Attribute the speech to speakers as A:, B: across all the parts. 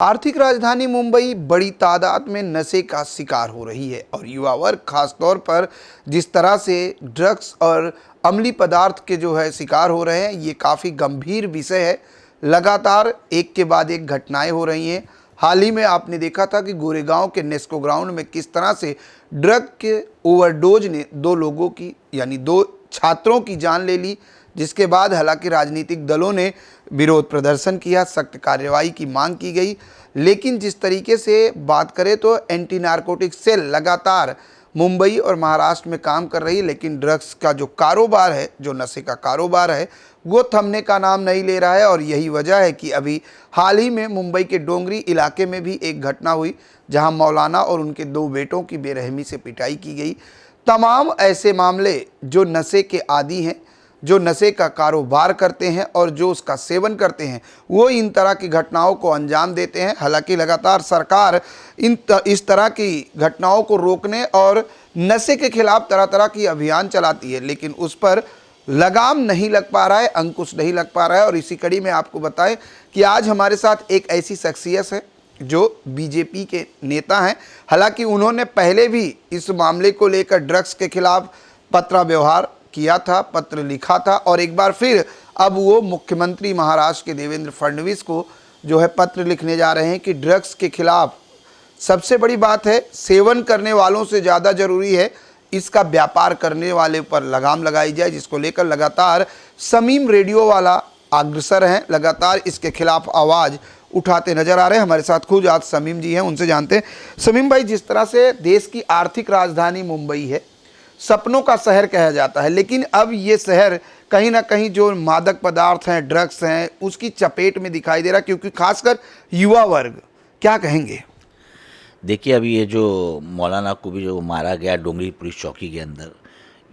A: आर्थिक राजधानी मुंबई बड़ी तादाद में नशे का शिकार हो रही है और युवा वर्ग खास तौर पर जिस तरह से ड्रग्स और अम्लीय पदार्थ के शिकार हो रहे हैं, ये काफ़ी गंभीर विषय है। लगातार एक के बाद एक घटनाएं हो रही हैं। हाल ही में आपने देखा था कि गोरेगांव के नेस्को ग्राउंड में किस तरह से ड्रग के ओवरडोज ने दो लोगों की यानी दो छात्रों की जान ले ली, जिसके बाद हालांकि राजनीतिक दलों ने विरोध प्रदर्शन किया, सख्त कार्रवाई की मांग की गई। लेकिन जिस तरीके से बात करें तो एंटी नारकोटिक सेल लगातार मुंबई और महाराष्ट्र में काम कर रही है, लेकिन ड्रग्स का जो कारोबार है, जो नशे का कारोबार है, वो थमने का नाम नहीं ले रहा है। और यही वजह है कि अभी हाल ही में मुंबई के डोंगरी इलाके में भी एक घटना हुई, जहां मौलाना और उनके दो बेटों की बेरहमी से पिटाई की गई। तमाम ऐसे मामले जो नशे के आदी हैं, जो नशे का कारोबार करते हैं और जो उसका सेवन करते हैं, वो इन तरह की घटनाओं को अंजाम देते हैं। हालांकि लगातार सरकार इस तरह की घटनाओं को रोकने और नशे के खिलाफ तरह तरह की अभियान चलाती है, लेकिन उस पर लगाम नहीं लग पा रहा है, अंकुश नहीं लग पा रहा है। और इसी कड़ी में आपको बताएं कि आज हमारे साथ एक ऐसी शख्सियत है जो बीजेपी के नेता हैं। हालांकि उन्होंने पहले भी इस मामले को लेकर ड्रग्स के खिलाफ पत्र व्यवहार किया था, पत्र लिखा था, और एक बार फिर अब वो मुख्यमंत्री महाराष्ट्र के देवेंद्र फडणवीस को पत्र लिखने जा रहे हैं कि ड्रग्स के खिलाफ सबसे बड़ी बात है, सेवन करने वालों से ज़्यादा ज़रूरी है इसका व्यापार करने वाले पर लगाम लगाई जाए, जिसको लेकर लगातार समीम रेडियो वाला अग्रसर हैं, लगातार इसके खिलाफ आवाज़ उठाते नजर आ रहे हैं। हमारे साथ खुद आज समीम जी हैं, उनसे जानते हैं। समीम भाई, जिस तरह से देश की आर्थिक राजधानी मुंबई है, सपनों का शहर कहा जाता है, लेकिन अब ये शहर कहीं ना कहीं जो मादक पदार्थ हैं, ड्रग्स हैं, उसकी चपेट में दिखाई दे रहा है, क्योंकि खासकर युवा वर्ग। क्या कहेंगे?
B: देखिए, अभी ये जो मौलाना को भी जो मारा गया डोंगरी पुलिस चौकी के अंदर,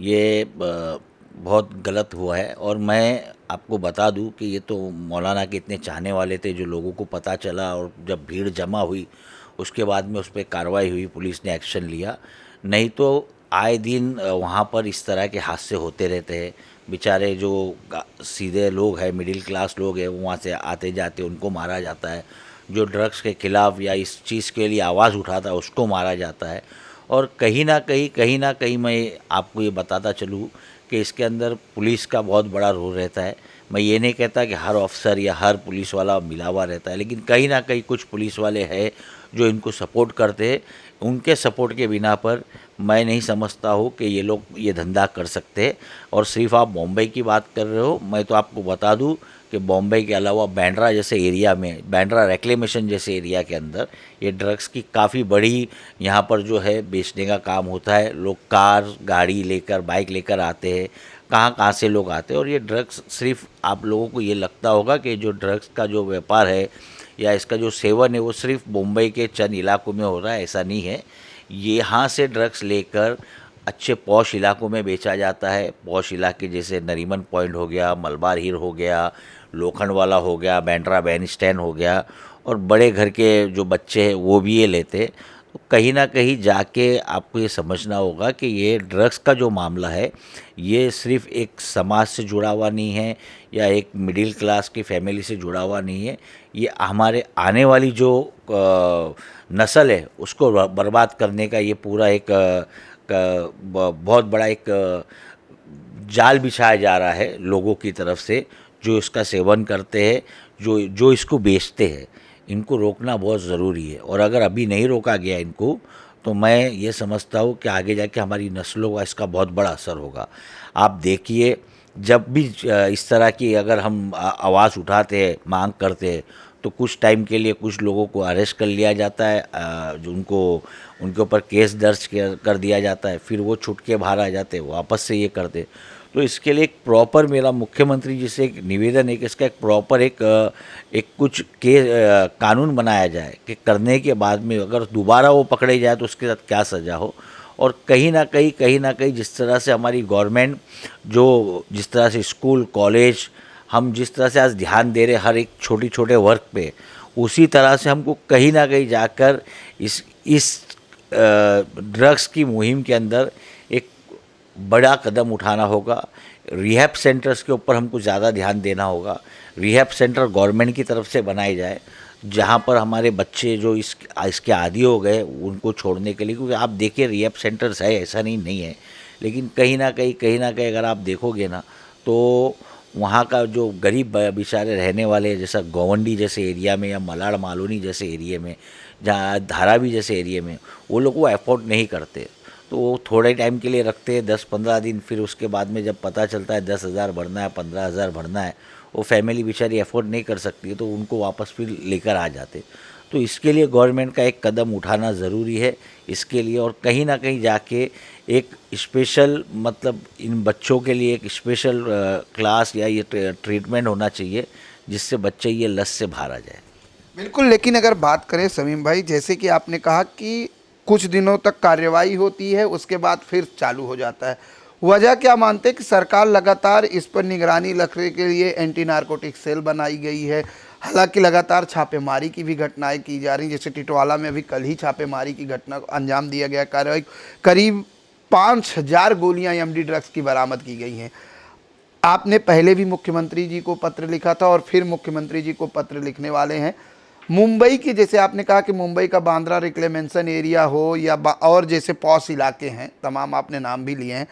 B: ये बहुत गलत हुआ है। और मैं आपको बता दूं कि ये तो मौलाना के इतने चाहने वाले थे, जो लोगों को पता चला और जब भीड़ जमा हुई उसके बाद में उस पर कार्रवाई हुई, पुलिस ने एक्शन लिया। नहीं तो आए दिन वहाँ पर इस तरह के हादसे होते रहते हैं। बेचारे जो सीधे लोग हैं, मिडिल क्लास लोग हैं, वहाँ से आते जाते उनको मारा जाता है। जो ड्रग्स के खिलाफ या इस चीज़ के लिए आवाज़ उठाता है उसको मारा जाता है। और कहीं ना कहीं मैं आपको ये बताता चलूँ कि इसके अंदर पुलिस का बहुत बड़ा रोल रहता है। मैं ये नहीं कहता कि हर ऑफिसर या हर पुलिस वाला मिला हुआ रहता है, लेकिन कहीं ना कहीं कुछ पुलिस वाले हैं जो इनको सपोर्ट करते हैं। उनके सपोर्ट के बिना पर मैं नहीं समझता हूँ कि ये लोग ये धंधा कर सकते हैं। और सिर्फ आप बॉम्बे की बात कर रहे हो, मैं तो आपको बता दूँ कि बॉम्बे के अलावा बांद्रा जैसे एरिया में, बांद्रा रिक्लेमेशन जैसे एरिया के अंदर ये ड्रग्स की काफ़ी बड़ी यहाँ पर बेचने का काम होता है। लोग कार गाड़ी लेकर, बाइक लेकर आते हैं, कहाँ कहाँ से लोग आते हैं। और ये ड्रग्स, सिर्फ आप लोगों को ये लगता होगा कि जो ड्रग्स का जो व्यापार है या इसका जो सेवन है वो सिर्फ मुंबई के चंद इलाकों में हो रहा है, ऐसा नहीं है। ये यहाँ से ड्रग्स लेकर अच्छे पॉश इलाकों में बेचा जाता है। पॉश इलाके जैसे नरीमन पॉइंट हो गया, मलबार हिल हो गया, लोखंड वाला हो गया, बांद्रा बैंड स्टैंड हो गया, और बड़े घर के जो बच्चे हैं वो भी ये लेते। तो कहीं ना कहीं जाके आपको ये समझना होगा कि ये ड्रग्स का जो मामला है, ये सिर्फ एक समाज से जुड़ा हुआ नहीं है या एक मिडिल क्लास की फैमिली से जुड़ा हुआ नहीं है। ये हमारे आने वाली जो नस्ल है उसको बर्बाद करने का ये पूरा एक बहुत बड़ा एक जाल बिछाया जा रहा है लोगों की तरफ से, जो इसका सेवन करते हैं, जो इसको बेचते हैं। इनको रोकना बहुत ज़रूरी है, और अगर अभी नहीं रोका गया इनको, तो मैं ये समझता हूँ कि आगे जाके हमारी नस्लों का इसका बहुत बड़ा असर होगा। आप देखिए, जब भी इस तरह की अगर हम आवाज़ उठाते हैं, मांग करते हैं, तो कुछ टाइम के लिए कुछ लोगों को अरेस्ट कर लिया जाता है, जो उनके ऊपर केस दर्ज कर दिया जाता है, फिर वो छूट के बाहर आ जाते हैं, वापस से ये करते। तो इसके लिए एक प्रॉपर, मेरा मुख्यमंत्री जी से एक निवेदन है कि इसका एक प्रॉपर एक कुछ कानून बनाया जाए कि करने के बाद में अगर दोबारा वो पकड़े जाए तो उसके साथ क्या सज़ा हो। और कहीं ना कहीं जिस तरह से हमारी गवर्नमेंट जिस तरह से स्कूल कॉलेज हम जिस तरह से आज ध्यान दे रहे हर एक छोटे वर्क पे, उसी तरह से हमको कहीं ना कहीं जाकर इस ड्रग्स की मुहिम के अंदर एक बड़ा कदम उठाना होगा। रिहैब सेंटर्स के ऊपर हमको ज़्यादा ध्यान देना होगा। रिहैब सेंटर गवर्नमेंट की तरफ से बनाए जाए, जहाँ पर हमारे बच्चे जो इसके आदी हो गए उनको छोड़ने के लिए, क्योंकि आप देखिए रिहैब सेंटर्स है, ऐसा नहीं है, लेकिन कहीं ना कहीं अगर आप देखोगे ना तो वहाँ का जो गरीब बेचारे रहने वाले, जैसा गोवंडी जैसे एरिया में या मलाड़ मालूनी जैसे एरिया में, जहाँ धारावी जैसे एरिया में, वो लोग वो अफोर्ड नहीं करते, तो वो थोड़े टाइम के लिए रखते हैं 10-15 दिन, फिर उसके बाद में जब पता चलता है 10,000 भरना है, 15,000 भरना है, वो फैमिली बेचारी अफोर्ड नहीं कर सकती है, तो उनको वापस फिर लेकर आ जाते। तो इसके लिए गवर्नमेंट का एक कदम उठाना ज़रूरी है इसके लिए, और कहीं ना कहीं जाके एक स्पेशल, मतलब इन बच्चों के लिए एक स्पेशल क्लास या ये ट्रीटमेंट होना चाहिए, जिससे बच्चे ये लत से बाहर आ जाए।
A: बिल्कुल, लेकिन अगर बात करें समीम भाई, जैसे कि आपने कहा कि कुछ दिनों तक कार्रवाई होती है, उसके बाद फिर चालू हो जाता है। वजह क्या मानते हैं कि सरकार लगातार इस पर निगरानी रखने के लिए एंटी नारकोटिक सेल बनाई गई है। हालांकि लगातार छापेमारी की भी घटनाएं की जा रही हैं, जैसे टिटवाला में अभी कल ही छापेमारी की घटना को अंजाम दिया गया। कार्रवाई करीब 5,000 गोलियां एमडी ड्रग्स की बरामद की गई हैं। आपने पहले भी मुख्यमंत्री जी को पत्र लिखा था और फिर मुख्यमंत्री जी को पत्र लिखने वाले हैं। मुंबई की, जैसे आपने कहा कि मुंबई का बांद्रा रिक्लेमेंशन एरिया हो या और जैसे पॉश इलाके हैं, तमाम आपने नाम भी लिए हैं,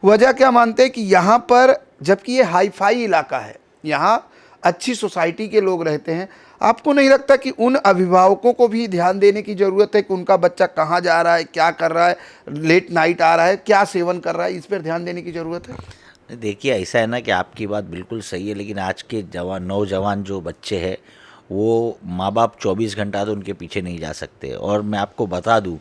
A: वजह क्या मानते हैं कि यहाँ पर, जबकि ये हाई फाई इलाका है, यहाँ अच्छी सोसाइटी के लोग रहते हैं, आपको नहीं लगता कि उन अभिभावकों को भी ध्यान देने की ज़रूरत है कि उनका बच्चा कहाँ जा रहा है, क्या कर रहा है, लेट नाइट आ रहा है, क्या सेवन कर रहा है, इस पर ध्यान देने की ज़रूरत है?
B: देखिए ऐसा है ना कि आपकी बात बिल्कुल सही है, लेकिन आज के नौजवान जो बच्चे हैं वो माँ बाप 24 घंटा तो उनके पीछे नहीं जा सकते। और मैं आपको बता दूं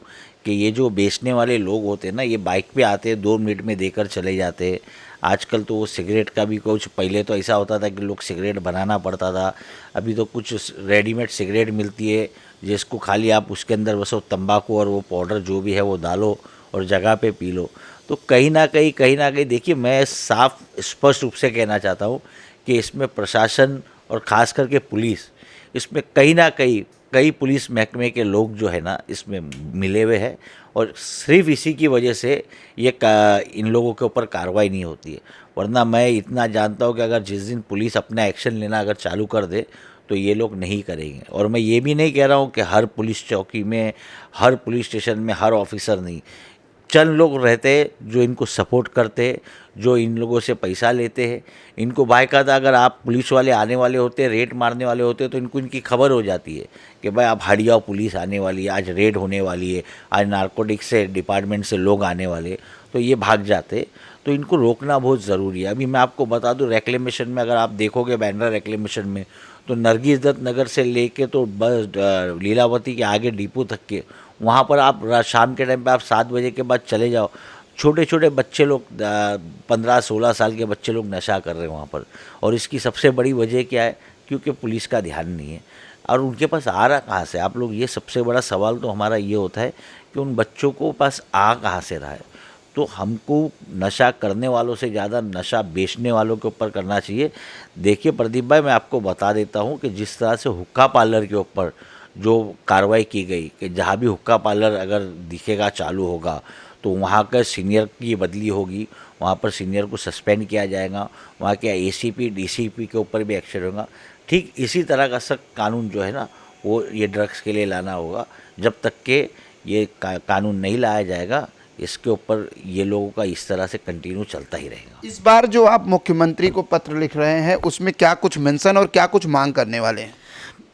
B: कि ये जो बेचने वाले लोग होते हैं ना, ये बाइक पे आते हैं, 2 मिनट में देकर चले जाते हैं। आजकल तो वो सिगरेट का भी कुछ, पहले तो ऐसा होता था कि लोग सिगरेट बनाना पड़ता था, अभी तो कुछ रेडीमेड सिगरेट मिलती है, जिसको खाली आप उसके अंदर बस वो तंबाकू और वो पाउडर जो भी है वो डालो और जगह पे पी लो। तो कहीं ना कहीं देखिए, मैं साफ स्पष्ट रूप से कहना चाहता हूँ कि इसमें प्रशासन और ख़ास करके पुलिस, इसमें कहीं ना कहीं कई पुलिस महकमे के लोग जो है ना इसमें मिले हुए हैं, और सिर्फ इसी की वजह से इन लोगों के ऊपर कार्रवाई नहीं होती है। वरना मैं इतना जानता हूँ कि अगर जिस दिन पुलिस अपना एक्शन लेना अगर चालू कर दे तो ये लोग नहीं करेंगे। और मैं ये भी नहीं कह रहा हूँ कि हर पुलिस चौकी में, हर पुलिस स्टेशन में हर ऑफिसर नहीं, चंद लोग रहते हैं जो इनको सपोर्ट करते हैं, जो इन लोगों से पैसा लेते हैं। इनको बाकायदा अगर आप पुलिस वाले आने वाले होते हैं, रेड मारने वाले होते हैं, तो इनको इनकी खबर हो जाती है कि भाई आप हड़ियाओ, पुलिस आने वाली है, आज रेड होने वाली है, आज नारकोटिक्स से डिपार्टमेंट से लोग आने वाले, तो ये भाग जाते। तो इनको रोकना बहुत ज़रूरी है। अभी मैं आपको बता दूं, रेक्लेमेशन में अगर आप देखोगे, बैंड्रा रेक्लेमेशन में, तो नरगिस दत्त नगर से लेके तो बस लीलावती के आगे डिपो तक के, वहाँ पर आप शाम के टाइम पे आप 7 बजे के बाद चले जाओ, छोटे छोटे बच्चे लोग, 15-16 साल के बच्चे लोग नशा कर रहे हैं वहाँ पर। और इसकी सबसे बड़ी वजह क्या है? क्योंकि पुलिस का ध्यान नहीं है। और उनके पास आ रहा कहाँ से? आप लोग, ये सबसे बड़ा सवाल तो हमारा ये होता है कि उन बच्चों को पास आ कहाँ से रहा है। तो हमको नशा करने वालों से ज़्यादा नशा बेचने वालों के ऊपर करना चाहिए। देखिए प्रदीप भाई, मैं आपको बता देता हूँ कि जिस तरह से हुक्का पार्लर के ऊपर जो कार्रवाई की गई, कि जहाँ भी हुक्का पार्लर अगर दिखेगा, चालू होगा, तो वहाँ का सीनियर की बदली होगी, वहाँ पर सीनियर को सस्पेंड किया जाएगा, वहाँ के एसीपी डीसीपी के ऊपर भी एक्शन होगा। ठीक इसी तरह का सख्त कानून जो है ना, वो ये ड्रग्स के लिए लाना होगा। जब तक के ये कानून नहीं लाया जाएगा, इसके ऊपर ये लोगों का इस तरह से कंटिन्यू चलता ही रहेगा।
A: इस बार जो आप मुख्यमंत्री को पत्र लिख रहे हैं, उसमें क्या कुछ मेंशन और क्या कुछ मांग करने वाले हैं?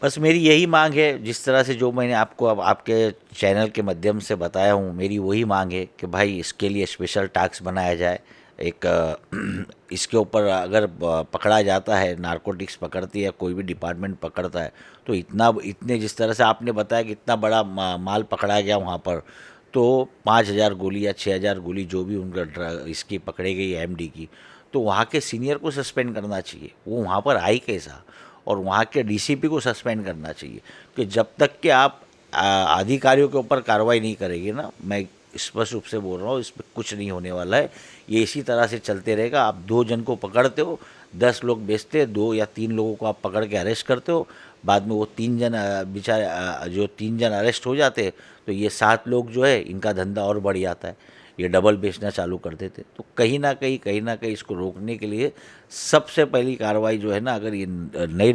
B: बस मेरी यही मांग है, जिस तरह से जो मैंने आपको अब आपके चैनल के माध्यम से बताया हूँ, मेरी वही मांग है कि भाई इसके लिए स्पेशल टास्क बनाया जाए। एक इसके ऊपर अगर पकड़ा जाता है, नारकोटिक्स पकड़ती है, कोई भी डिपार्टमेंट पकड़ता है, तो इतने जिस तरह से आपने बताया कि इतना बड़ा माल पकड़ा गया वहाँ पर, तो 5,000 गोली या 6,000 गोली जो भी उनका इसकी पकड़ी गई एमडी की, तो वहाँ के सीनियर को सस्पेंड करना चाहिए। वो वहाँ पर आई कैसा? और वहाँ के डीसीपी को सस्पेंड करना चाहिए। कि जब तक कि आप अधिकारियों के ऊपर कार्रवाई नहीं करेंगे ना, मैं स्पष्ट रूप से बोल रहा हूँ, इसमें कुछ नहीं होने वाला है। ये इसी तरह से चलते रहेगा। आप 2 जन को पकड़ते हो, 10 लोग बेचते हैं, 2 या 3 लोगों को आप पकड़ के अरेस्ट करते हो, बाद में वो 3 जन बेचारे, जो 3 जन अरेस्ट हो जाते हैं, तो ये 7 लोग जो है, इनका धंधा और बढ़ जाता है, ये डबल बेचना चालू कर देते। तो कहीं ना कहीं इसको रोकने के लिए सबसे पहली कार्रवाई जो है ना, अगर ये नहीं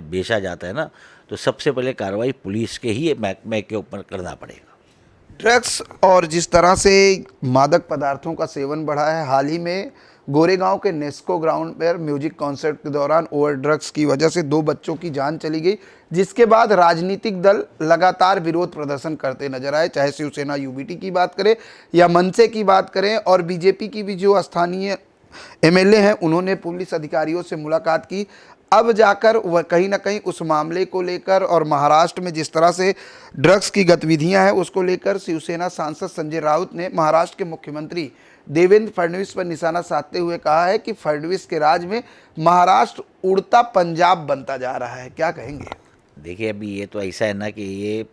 B: बेचा जाता है ना, तो सबसे पहले कार्रवाई पुलिस के ही महकमे के ऊपर करना पड़ेगा।
A: ड्रग्स और जिस तरह से मादक पदार्थों का सेवन बढ़ा है, हाल ही में गोरेगांव के नेस्को ग्राउंड पर म्यूजिक कॉन्सर्ट के दौरान ओवर ड्रग्स की वजह से 2 बच्चों की जान चली गई, जिसके बाद राजनीतिक दल लगातार विरोध प्रदर्शन करते नजर आए। चाहे शिवसेना यूबीटी की बात करें या मनसे की बात करें, और बीजेपी की भी जो स्थानीय एमएलए हैं, उन्होंने पुलिस अधिकारियों से मुलाकात की। अब जाकर वह कहीं ना कहीं उस मामले को लेकर और महाराष्ट्र में जिस तरह से ड्रग्स की गतिविधियां हैं उसको लेकर शिवसेना सांसद संजय राउत ने महाराष्ट्र के मुख्यमंत्री देवेंद्र फडणवीस पर निशाना साधते हुए कहा है कि फडणवीस के राज में महाराष्ट्र उड़ता पंजाब बनता जा रहा है। क्या कहेंगे?
B: देखिए, अभी ये तो ऐसा है ना कि ये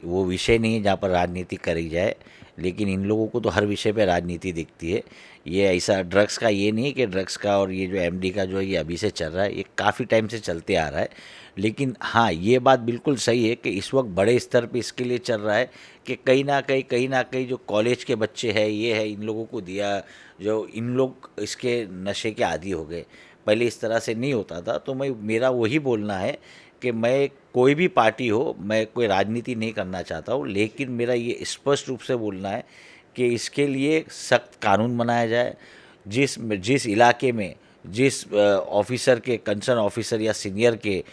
B: वो विषय नहीं है जहाँ पर राजनीति करी जाए, लेकिन इन लोगों को तो हर विषय पे राजनीति दिखती है। ये ऐसा ड्रग्स का ये नहीं है कि ड्रग्स का और ये जो एमडी का जो है ये अभी से चल रहा है, ये काफ़ी टाइम से चलते आ रहा है। लेकिन हाँ, ये बात बिल्कुल सही है कि इस वक्त बड़े स्तर पे इसके लिए चल रहा है कि कहीं ना कहीं जो कॉलेज के बच्चे हैं, ये है, इन लोगों को दिया, जो इन लोग इसके नशे के आदी हो गए। पहले इस तरह से नहीं होता था। तो मेरा वही बोलना है कि मैं कोई भी पार्टी हो, मैं कोई राजनीति नहीं करना चाहता हूँ, लेकिन मेरा ये स्पष्ट रूप से बोलना है कि इसके लिए सख्त कानून बनाया जाए। जिस इलाके में जिस ऑफिसर के, कंसर्न ऑफिसर या सीनियर के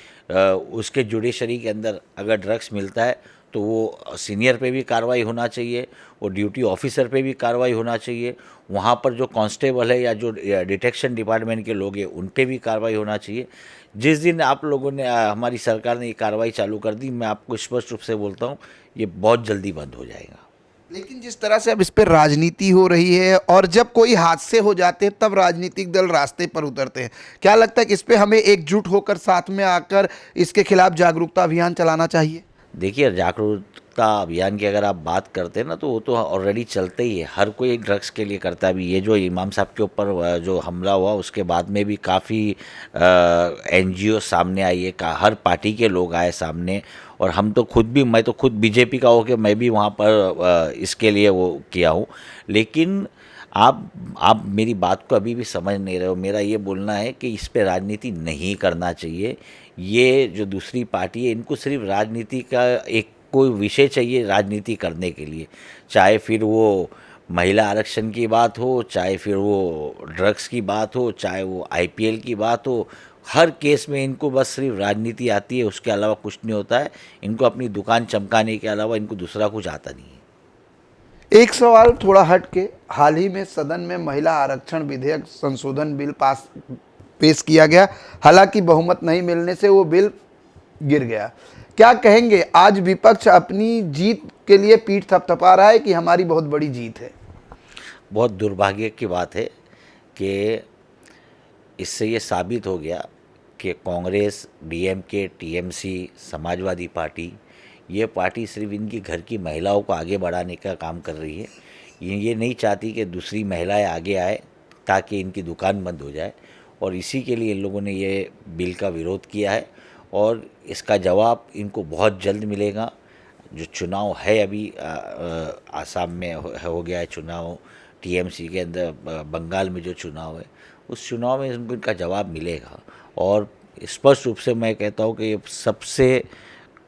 B: उसके जुडिशरी के अंदर अगर ड्रग्स मिलता है तो वो सीनियर पे भी कार्रवाई होना चाहिए, वो ड्यूटी ऑफिसर पे भी कार्रवाई होना चाहिए। वहाँ पर जो कांस्टेबल है या जो डिटेक्शन डिपार्टमेंट के लोग हैं उन पे भी कार्रवाई होना चाहिए। जिस दिन आप लोगों ने हमारी सरकार ने ये कार्रवाई चालू कर दी, मैं आपको स्पष्ट रूप से बोलता हूँ ये बहुत जल्दी बंद हो जाएगा।
A: लेकिन जिस तरह से अब इस पर राजनीति हो रही है और जब कोई हादसे हो जाते हैं तब राजनीतिक दल रास्ते पर उतरते हैं, क्या लगता है कि इस पे हमें एकजुट होकर साथ में आकर इसके खिलाफ जागरूकता अभियान चलाना चाहिए?
B: देखिए, जागरूकता अभियान की अगर आप बात करते हैं ना, तो वो तो ऑलरेडी चलते ही है, हर कोई ड्रग्स के लिए करता है। अभी ये जो इमाम साहब के ऊपर जो हमला हुआ उसके बाद में भी काफ़ी एनजीओ सामने आई है, हर पार्टी के लोग आए सामने। और हम तो खुद भी, मैं तो खुद बीजेपी का हो के मैं भी वहाँ पर इसके लिए वो किया हूँ। लेकिन आप मेरी बात को अभी भी समझ नहीं रहे हो। मेरा ये बोलना है कि इस पे राजनीति नहीं करना चाहिए। ये जो दूसरी पार्टी है, इनको सिर्फ राजनीति का एक कोई विषय चाहिए राजनीति करने के लिए, चाहे फिर वो महिला आरक्षण की बात हो, चाहे फिर वो ड्रग्स की बात हो, चाहे वो आईपीएल की बात हो। हर केस में इनको बस सिर्फ राजनीति आती है, उसके अलावा कुछ नहीं होता है। इनको अपनी दुकान चमकाने के अलावा इनको दूसरा कुछ आता नहीं है।
A: एक सवाल थोड़ा हट के, हाल ही में सदन में महिला आरक्षण विधेयक संशोधन बिल पेश किया गया, हालांकि बहुमत नहीं मिलने से वो बिल गिर गया। क्या कहेंगे, आज विपक्ष अपनी जीत के लिए पीठ थपथपा रहा है कि हमारी बहुत बड़ी जीत है?
B: बहुत दुर्भाग्य की बात है कि इससे ये साबित हो गया कि Congress, DMK, TMC, Samajwadi party, ये पार्टी सिर्फ इनकी घर की महिलाओं को आगे बढ़ाने का काम कर रही है। ये नहीं चाहती कि दूसरी महिलाएं आगे आए ताकि इनकी दुकान बंद हो जाए, और इसी के लिए इन लोगों ने ये बिल का विरोध किया है। और इसका जवाब इनको बहुत जल्द मिलेगा। जो चुनाव है अभी आसाम में हो गया है चुनाव, टीएमसी के अंदर बंगाल में जो चुनाव है, उस चुनाव में इनको इनका जवाब मिलेगा। और स्पष्ट रूप से मैं कहता हूँ कि सबसे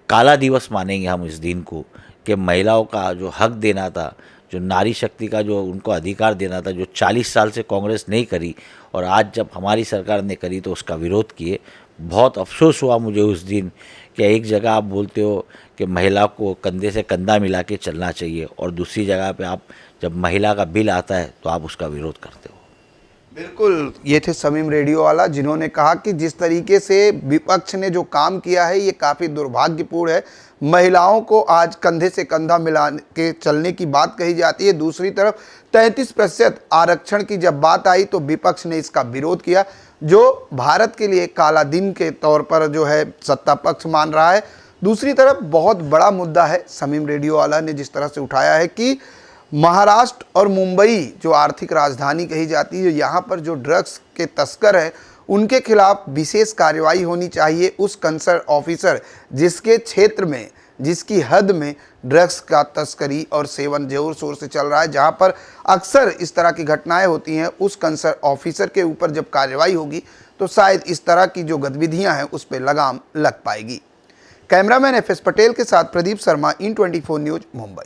B: काला दिवस मानेंगे हम इस दिन को, कि महिलाओं का जो हक देना था, जो नारी शक्ति का जो उनको अधिकार देना था, जो 40 साल से कांग्रेस नहीं करी, और आज जब हमारी सरकार ने करी तो उसका विरोध किए। बहुत अफसोस हुआ मुझे उस दिन कि एक जगह आप बोलते हो कि महिला को कंधे से कंधा मिला के चलना चाहिए, और दूसरी जगह पे आप जब महिला का बिल आता है तो आप उसका विरोध करते हो।
A: बिल्कुल, ये थे समीम रेडियोवाला, जिन्होंने कहा कि जिस तरीके से विपक्ष ने जो काम किया है ये काफ़ी दुर्भाग्यपूर्ण है। महिलाओं को आज कंधे से कंधा मिला के चलने की बात कही जाती है, दूसरी तरफ 33% आरक्षण की जब बात आई तो विपक्ष ने इसका विरोध किया, जो भारत के लिए काला दिन के तौर पर जो है सत्ता पक्ष मान रहा है। दूसरी तरफ बहुत बड़ा मुद्दा है, समीम रेडियोवाला ने जिस तरह से उठाया है कि महाराष्ट्र और मुंबई जो आर्थिक राजधानी कही जाती है, यहाँ पर जो ड्रग्स के तस्कर हैं उनके खिलाफ विशेष कार्रवाई होनी चाहिए। उस कंसर्न ऑफिसर जिसके क्षेत्र में, जिसकी हद में ड्रग्स का तस्करी और सेवन जोर शोर से चल रहा है, जहाँ पर अक्सर इस तरह की घटनाएं होती हैं, उस कंसर्न ऑफिसर के ऊपर जब कार्रवाई होगी तो शायद इस तरह की जो गतिविधियाँ हैं उस पर लगाम लग पाएगी। कैमरामैन FS पटेल के साथ प्रदीप शर्मा, इन 24 न्यूज, मुंबई।